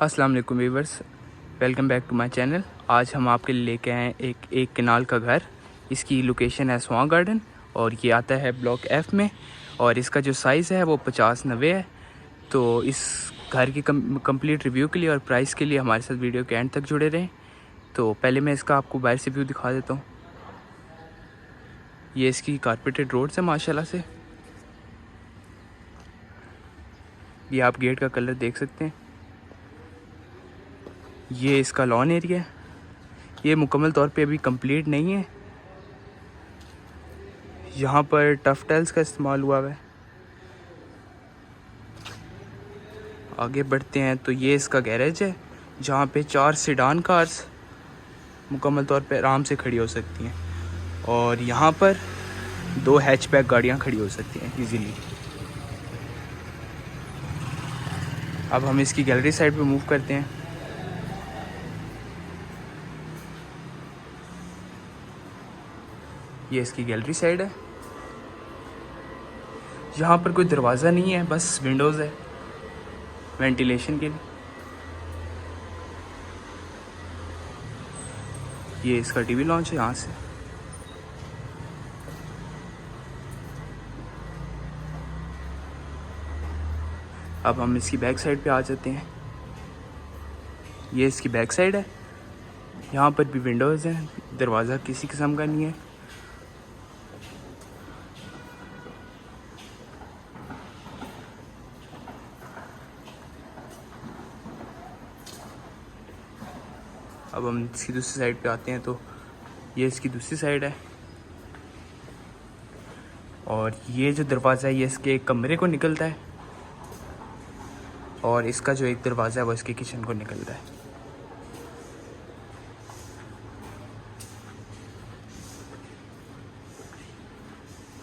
अस्सलाम वालेकुम viewers, welcome back to my channel. आज हम आपके लिए लेके आए एक कनाल का घर। इसकी लोकेशन है स्वां गार्डन और ये आता है ब्लॉक एफ़ में और इसका जो साइज़ है वो 50-90 है। तो इस घर की कंप्लीट रिव्यू के लिए और प्राइस के लिए हमारे साथ वीडियो के एंड तक जुड़े रहें। तो पहले मैं इसका आपको बाहर से व्यू दिखा देता हूँ। ये इसकी कारपेटेड रोड्स है माशाल्लाह से। ये आप गेट का कलर देख सकते हैं। ये इसका लॉन एरिया है। ये मुकम्मल तौर पे अभी कंप्लीट नहीं है। यहाँ पर टफ टाइल्स का इस्तेमाल हुआ है। आगे बढ़ते हैं तो ये इसका गैरेज है जहाँ पे 4 सेडान कार्स मुकम्मल तौर पे आराम से खड़ी हो सकती हैं और यहाँ पर 2 हैचबैक गाड़ियाँ खड़ी हो सकती हैं इजीली। अब हम इसकी गैलरी साइड पे मूव करते हैं। ये इसकी गैलरी साइड है। यहाँ पर कोई दरवाज़ा नहीं है, बस विंडोज़ है वेंटिलेशन के लिए। ये इसका टीवी लॉन्च है यहाँ से। अब हम इसकी बैक साइड पे आ जाते हैं। ये इसकी बैक साइड है। यहाँ पर भी विंडोज़ हैं, दरवाज़ा किसी किस्म का नहीं है। अब हम इसकी दूसरी साइड पे आते हैं तो ये इसकी दूसरी साइड है और ये जो दरवाज़ा है ये इसके एक कमरे को निकलता है और इसका जो एक दरवाज़ा है वो इसके किचन को निकलता है।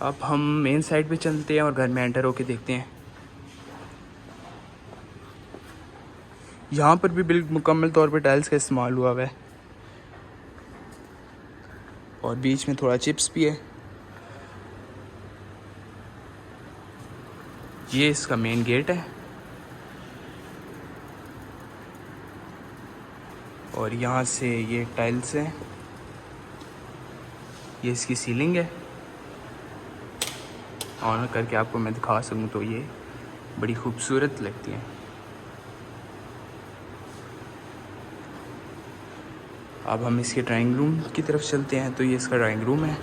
अब हम मेन साइड पे चलते हैं और घर में एंटर होके देखते हैं। यहाँ पर भी बिल्कुल मुकम्मल तौर पे टाइल्स का इस्तेमाल हुआ है और बीच में थोड़ा चिप्स भी है। ये इसका मेन गेट है और यहाँ से ये टाइल्स हैं। ये इसकी सीलिंग है। ऑन करके आपको मैं दिखा सकूँ तो ये बड़ी खूबसूरत लगती है। अब हम इसके ड्राइंग रूम की तरफ चलते हैं तो ये इसका ड्राइंग रूम है।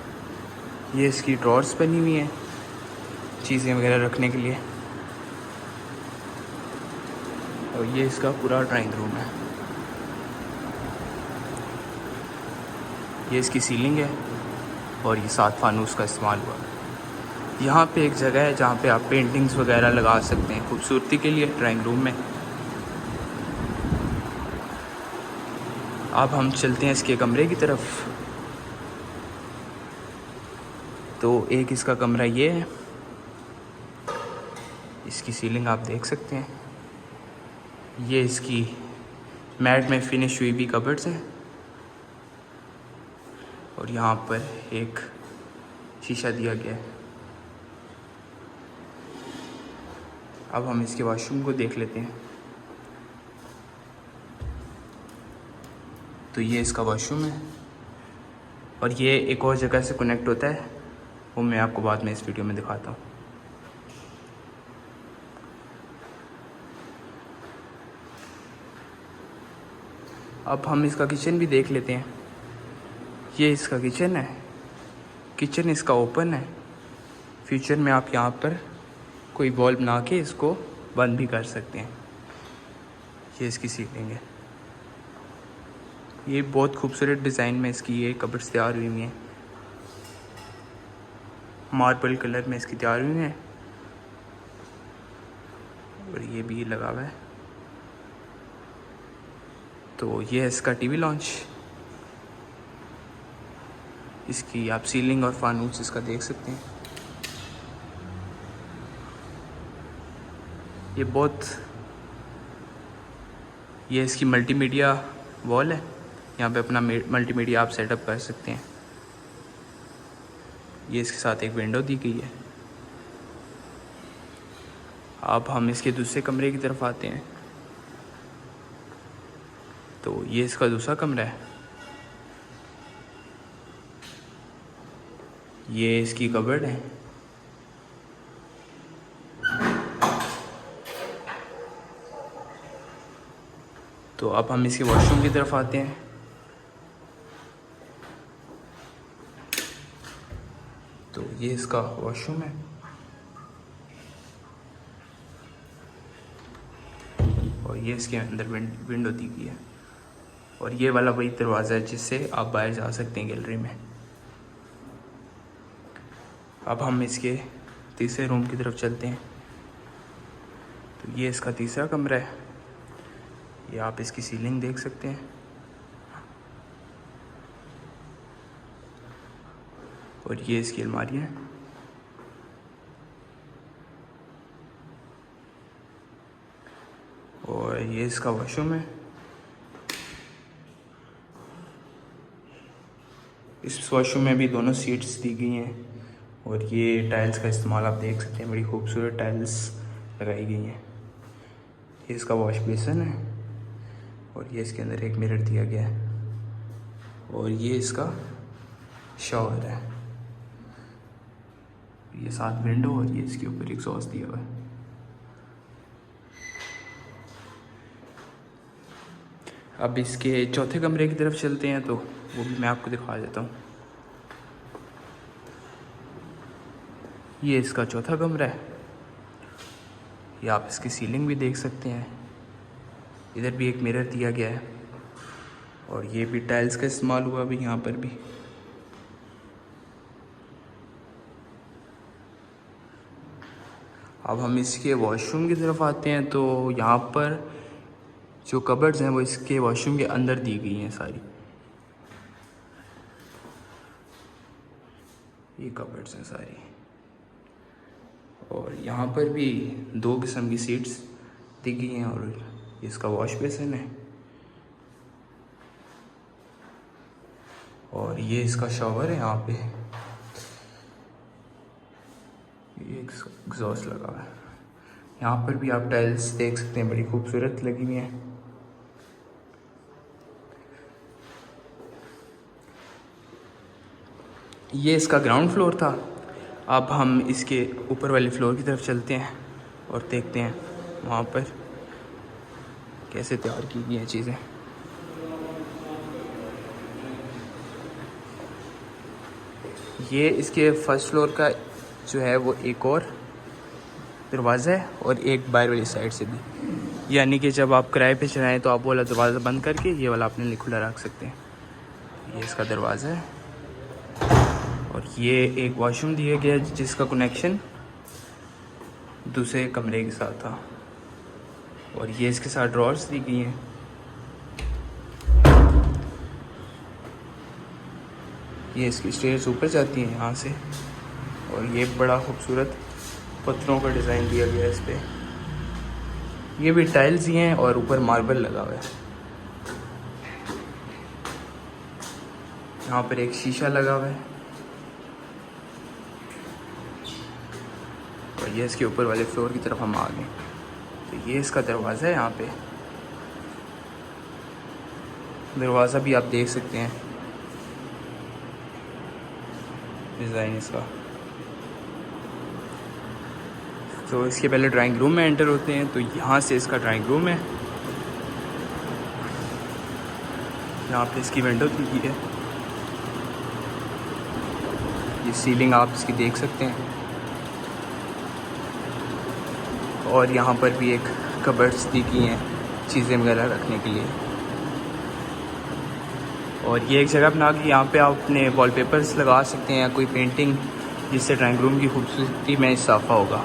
ये इसकी ड्रॉर्स बनी हुई हैं चीज़ें वगैरह रखने के लिए और ये इसका पूरा ड्राइंग रूम है। ये इसकी सीलिंग है और ये 7 फानूस का इस्तेमाल हुआ है। यहाँ पे एक जगह है जहाँ पे आप पेंटिंग्स वगैरह लगा सकते हैं खूबसूरती के लिए ड्राइंग रूम में। अब हम चलते हैं इसके कमरे की तरफ। तो एक इसका कमरा ये है। इसकी सीलिंग आप देख सकते हैं। ये इसकी मैट में फिनिश हुई भी कबर्ड्स हैं और यहाँ पर एक शीशा दिया गया है। अब हम इसके वॉशरूम को देख लेते हैं। तो ये इसका वॉशरूम है और ये एक और जगह से कनेक्ट होता है, वो मैं आपको बाद में इस वीडियो में दिखाता हूँ। अब हम इसका किचन भी देख लेते हैं। ये इसका किचन है। किचन इसका ओपन है। फ्यूचर में आप यहाँ पर कोई वॉल बना के इसको बंद भी कर सकते हैं। ये इसकी सीलिंग है। ये बहुत खूबसूरत डिज़ाइन में इसकी ये कबर्ड्स तैयार हुई हैं। मार्बल कलर में इसकी तैयार हुई हैं और ये भी लगा हुआ है। तो ये है इसका टीवी लॉन्च। इसकी आप सीलिंग और फानूस इसका देख सकते हैं। ये इसकी मल्टीमीडिया वॉल है। यहाँ पे अपना मल्टीमीडिया आप सेटअप कर सकते हैं। ये इसके साथ एक विंडो दी गई है। अब हम इसके दूसरे कमरे की तरफ आते हैं। तो ये इसका दूसरा कमरा है। ये इसकी कबर्ड है। तो अब हम इसके वॉशरूम की तरफ आते हैं। तो ये इसका वॉशरूम है। और ये इसके अंदर विंडो दी गई है। और ये वाला वही दरवाज़ा है जिससे आप बाहर जा सकते हैं गैलरी में। अब हम इसके तीसरे रूम की तरफ चलते हैं। तो ये इसका तीसरा कमरा है। ये आप इसकी सीलिंग देख सकते हैं। और ये इसकी अलमारी है। और ये इसका वॉशरूम है। इस वॉशरूम में भी दोनों सीट्स दी गई हैं। और ये टाइल्स का इस्तेमाल आप देख सकते हैं, बड़ी खूबसूरत टाइल्स लगाई गई हैं। ये इसका वॉश बेसिन है। और ये इसके अंदर एक मिरर दिया गया है। और ये इसका शॉवर है। ये साथ विंडो और ये इसके ऊपर एग्जॉस्ट दिया हुआ है। अब इसके चौथे कमरे की तरफ चलते हैं तो वो भी मैं आपको दिखा देता हूँ। ये इसका चौथा कमरा है। ये आप इसकी सीलिंग भी देख सकते हैं। इधर भी एक मिरर दिया गया है। और ये भी टाइल्स का इस्तेमाल हुआ भी यहाँ पर भी। अब हम इसके वॉशरूम की तरफ आते हैं। तो यहाँ पर जो कबर्ड्स हैं वो इसके वॉशरूम के अंदर दी गई हैं सारी। ये कबर्ड्स हैं सारी। और यहाँ पर भी 2 किस्म की सीट्स दी गई हैं। और इसका वॉश बेसिन है। और ये इसका शॉवर है। यहाँ पे ये एग्जॉस्ट लगा हुआ है। यहाँ पर भी आप टाइल्स देख सकते हैं, बड़ी खूबसूरत लगी हुई हैं। ये इसका ग्राउंड फ्लोर था। अब हम इसके ऊपर वाले फ्लोर की तरफ चलते हैं और देखते हैं वहाँ पर कैसे तैयार की गई हैं चीज़ें। ये इसके फर्स्ट फ्लोर का जो है वो एक और दरवाज़ा है और एक बाहर वाली साइड से भी। यानी कि जब आप किराए पे चलाएँ तो आप वो वाला दरवाज़ा बंद करके ये वाला अपने लिए खुला रख सकते हैं। ये इसका दरवाज़ा है। और ये एक वॉशरूम दिया गया है जिसका कनेक्शन दूसरे कमरे के साथ था। और ये इसके साथ ड्रॉर्स दी गई हैं। ये इसकी स्टेयर्स ऊपर जाती हैं यहाँ से। और ये बड़ा खूबसूरत पत्थरों का डिज़ाइन दिया गया है इस पर। ये भी टाइल्स ही हैं और ऊपर मार्बल लगा हुआ है। यहाँ पर एक शीशा लगा हुआ है। और ये इसके ऊपर वाले फ्लोर की तरफ हम आ गए। तो ये इसका दरवाज़ा है। यहाँ पे दरवाज़ा भी आप देख सकते हैं, डिज़ाइन इसका। तो इसके पहले ड्राइंग रूम में एंटर होते हैं। तो यहाँ से इसका ड्राइंग रूम है। यहाँ पे इसकी विंडो दी गई है। ये सीलिंग आप इसकी देख सकते हैं। और यहाँ पर भी एक कबर्ड्स दी गई हैं चीज़ें वगैरह रखने के लिए। और ये एक जगह बना के यहाँ पे आप अपने वॉलपेपर्स लगा सकते हैं या कोई पेंटिंग, जिससे ड्राइंग रूम की खूबसूरती में इजाफा होगा।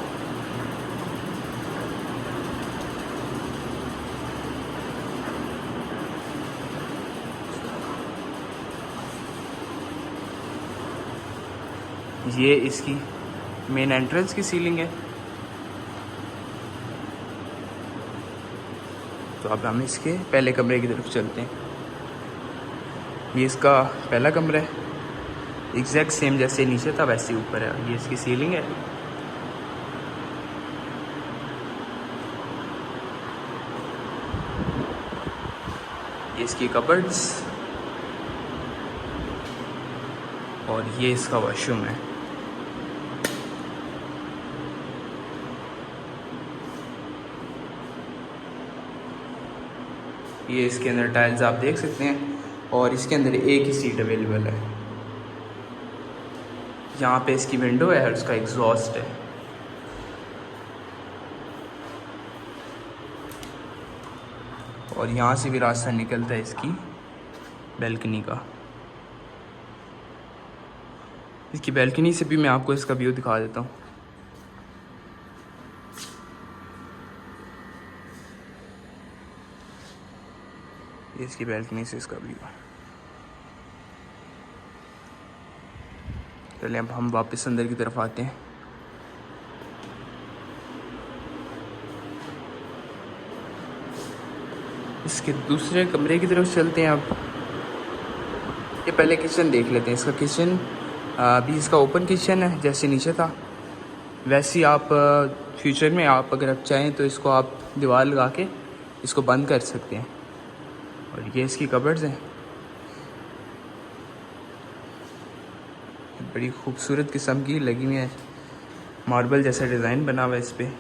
ये इसकी मेन एंट्रेंस की सीलिंग है। तो अब हम इसके पहले कमरे की तरफ चलते हैं। ये इसका पहला कमरा है। एग्जैक्ट सेम जैसे नीचे था वैसे ऊपर है। ये इसकी सीलिंग है। ये इसकी कबर्ड्स और ये इसका वॉशरूम है। ये इसके अंदर टाइल्स आप देख सकते हैं और इसके अंदर एक ही सीट अवेलेबल है। यहाँ पे इसकी विंडो है और उसका एग्जॉस्ट है। और यहाँ से भी रास्ता निकलता है इसकी बैल्कनी का। इसकी बैल्कनी से भी मैं आपको इसका व्यू दिखा देता हूँ। ये इसकी बैल्कनी से इसका व्यू। चलिए अब हम वापस अंदर की तरफ आते हैं। इसके दूसरे कमरे की तरफ चलते हैं। अब ये पहले किचन देख लेते हैं। इसका किचन अभी इसका ओपन किचन है, जैसे नीचे था वैसे ही आप फ्यूचर में आप अगर आप चाहें तो इसको आप दीवार लगा के इसको बंद कर सकते हैं। और ये इसकी कबर्ड्स हैं, बड़ी खूबसूरत किस्म की लगी हुई है। मार्बल जैसा डिज़ाइन बना हुआ है इस पर।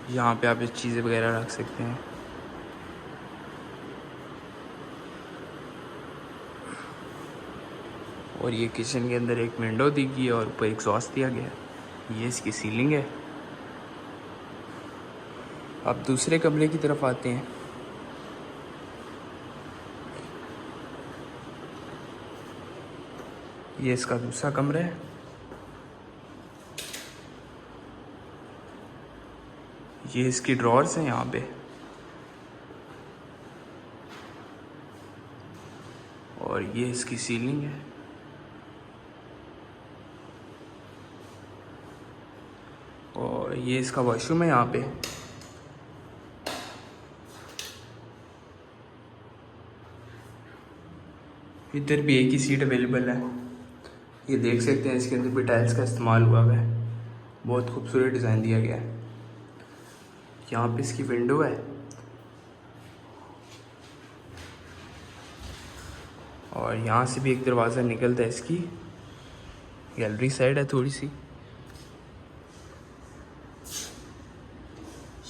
यहाँ पे आप चीज़ें वगैरह रख सकते हैं। और ये किचन के अंदर एक विंडो दी गई है और ऊपर एग्जॉस्ट दिया गया है। ये इसकी सीलिंग है। अब दूसरे कमरे की तरफ आते हैं। ये इसका दूसरा कमरा है। ये इसकी ड्रॉर्स हैं यहाँ पे। और ये इसकी सीलिंग है। और ये इसका वॉशरूम है यहाँ पे। इधर भी एक ही सीट अवेलेबल है। ये देख सकते हैं इसके अंदर भी टाइल्स का इस्तेमाल हुआ है। बहुत खूबसूरत डिज़ाइन दिया गया है। यहाँ पे इसकी विंडो है और यहाँ से भी एक दरवाज़ा निकलता है। इसकी गैलरी साइड है थोड़ी सी।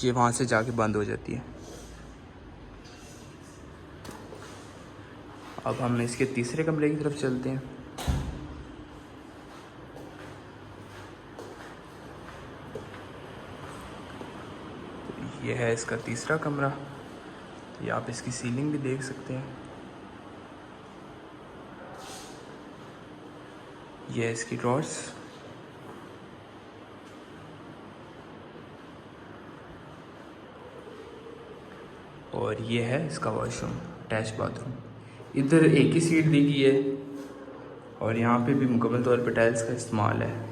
ये वहाँ से जाके बंद हो जाती है। अब हम इसके तीसरे कमरे की तरफ चलते हैं। ये है इसका तीसरा कमरा। ये आप इसकी सीलिंग भी देख सकते हैं। ये है इसकी ड्रॉर्स। और ये है इसका वॉशरूम, अटैच बाथरूम। इधर एक ही सीट दी गई है और यहाँ पे भी मुकम्मल तौर पर टाइल्स का इस्तेमाल है।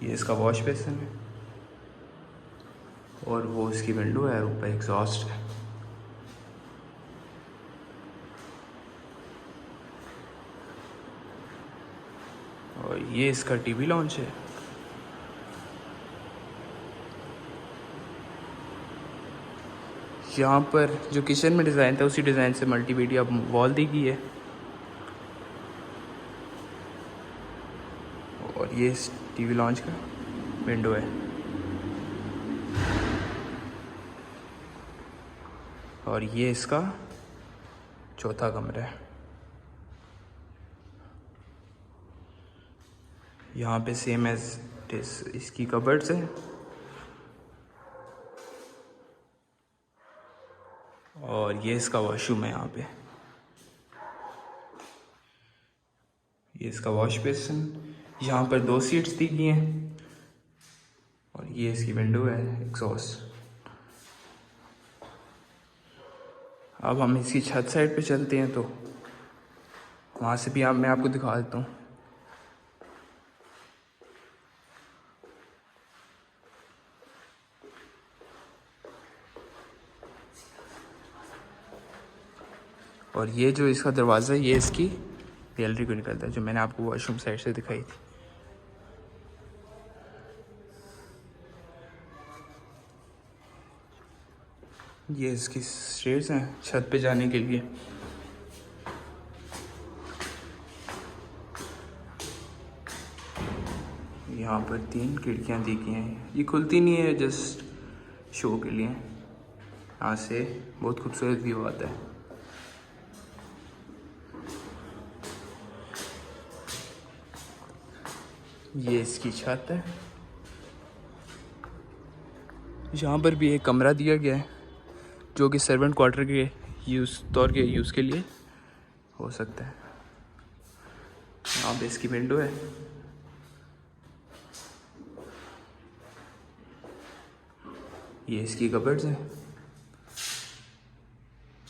ये इसका वॉश बेसिन है और वो इसकी विंडो है, ऊपर एग्जॉस्ट है। और ये इसका टीवी लॉन्च है। यहाँ पर जो किचन में डिज़ाइन था उसी डिज़ाइन से मल्टीमीडिया वॉल दी गई है। और ये इस टीवी लॉन्च का विंडो है। और ये इसका चौथा कमरा है। यहाँ पे सेम एज इसकी कबर्ड्स है। और ये इसका वॉशरूम है। यहाँ पे ये इसका वॉश बेसिन। यहाँ पर 2 सीट्स दी गई हैं और ये इसकी विंडो है, एग्जॉस्ट। अब हम इसकी छत साइड पे चलते हैं तो वहाँ से भी मैं आपको दिखा देता हूँ। और ये जो इसका दरवाज़ा है ये इसकी गैलरी को निकलता है, जो मैंने आपको वॉशरूम साइड से दिखाई थी। ये इसकी स्टेयर्स हैं छत पे जाने के लिए। यहाँ पर 3 खिड़कियाँ दी गई हैं, ये खुलती नहीं है, जस्ट शो के लिए। यहाँ से बहुत खूबसूरत व्यू आता है। ये इसकी छत है। यहाँ पर भी एक कमरा दिया गया है जो कि सर्वेंट क्वार्टर के तौर के यूज़ के लिए हो सकता है। यहाँ पे इसकी विंडो है। ये इसकी कबर्ड्स हैं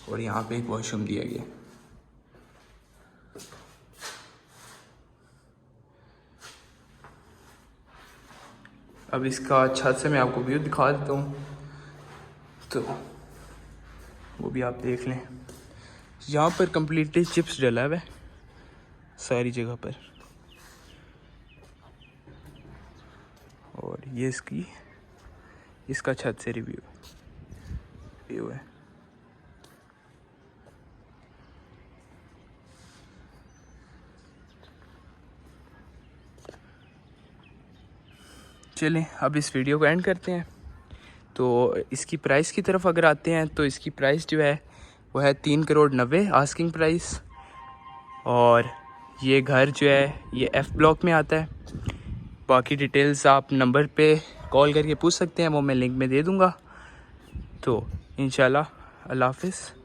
और यहाँ पे एक वॉशरूम दिया गया। अब इसका छत से मैं आपको व्यू दिखा देता हूँ, तो वो भी आप देख लें। यहाँ पर कम्प्लीटली चिप्स डला हुआ है सारी जगह पर, और ये इसका छत से व्यू है। चलें अब इस वीडियो को एंड करते हैं। तो इसकी प्राइस की तरफ अगर आते हैं तो इसकी प्राइस जो है वो है 3,90,00,000 आस्किंग प्राइस। और ये घर जो है ये F ब्लॉक में आता है। बाकी डिटेल्स आप नंबर पे कॉल करके पूछ सकते हैं, वो मैं लिंक में दे दूँगा। तो इंशाल्लाह अल्लाह हाफ़िज़।